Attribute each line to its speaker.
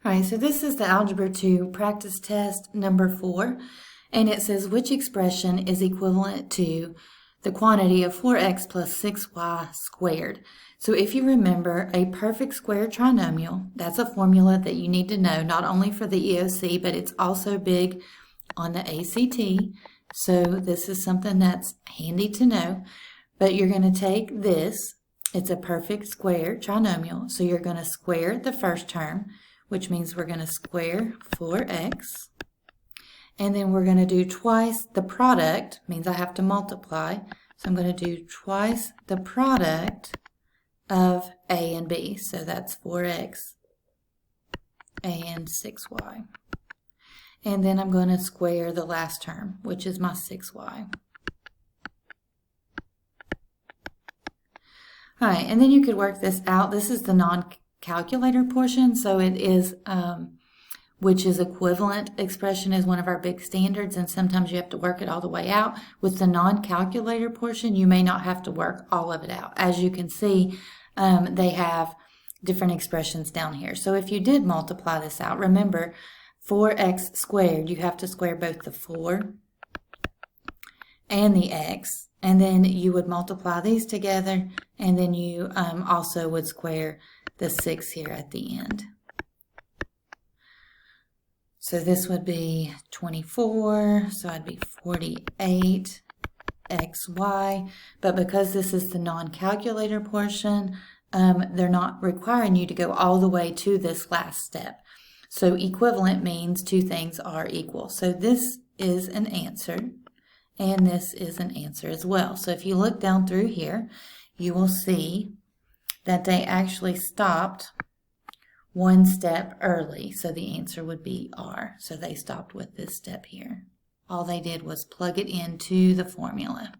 Speaker 1: All right, so this is the Algebra 2 practice test number 4, and it says which expression is equivalent to the quantity of 4x plus 6y squared. So if you remember, a perfect square trinomial, that's a formula that you need to know not only for the EOC, but it's also big on the ACT. So this is something that's handy to know. But you're going to take this, it's a perfect square trinomial, so you're going to square the first term, which means we're going to square 4x. And then we're going to do twice the product, means I have to multiply. So I'm going to do twice the product of a and b. So that's 4x and 6y. And then I'm going to square the last term, which is my 6y. All right, and then you could work this out. This is the non-calculator portion, so it is, which is equivalent expression is one of our big standards, and sometimes you have to work it all the way out. With the non-calculator portion, you may not have to work all of it out. As you can see, they have different expressions down here. So if you did multiply this out, remember, 4x squared, you have to square both the 4 and the x, and then you would multiply these together, and then you also would square the 6 here at the end. So this would be 24, so I'd be 48 xy, but because this is the non-calculator portion, they're not requiring you to go all the way to this last step. So equivalent means two things are equal. So this is an answer, and this is an answer as well. So if you look down through here, you will see that they actually stopped one step early. So the answer would be R. So they stopped with this step here. All they did was plug it into the formula.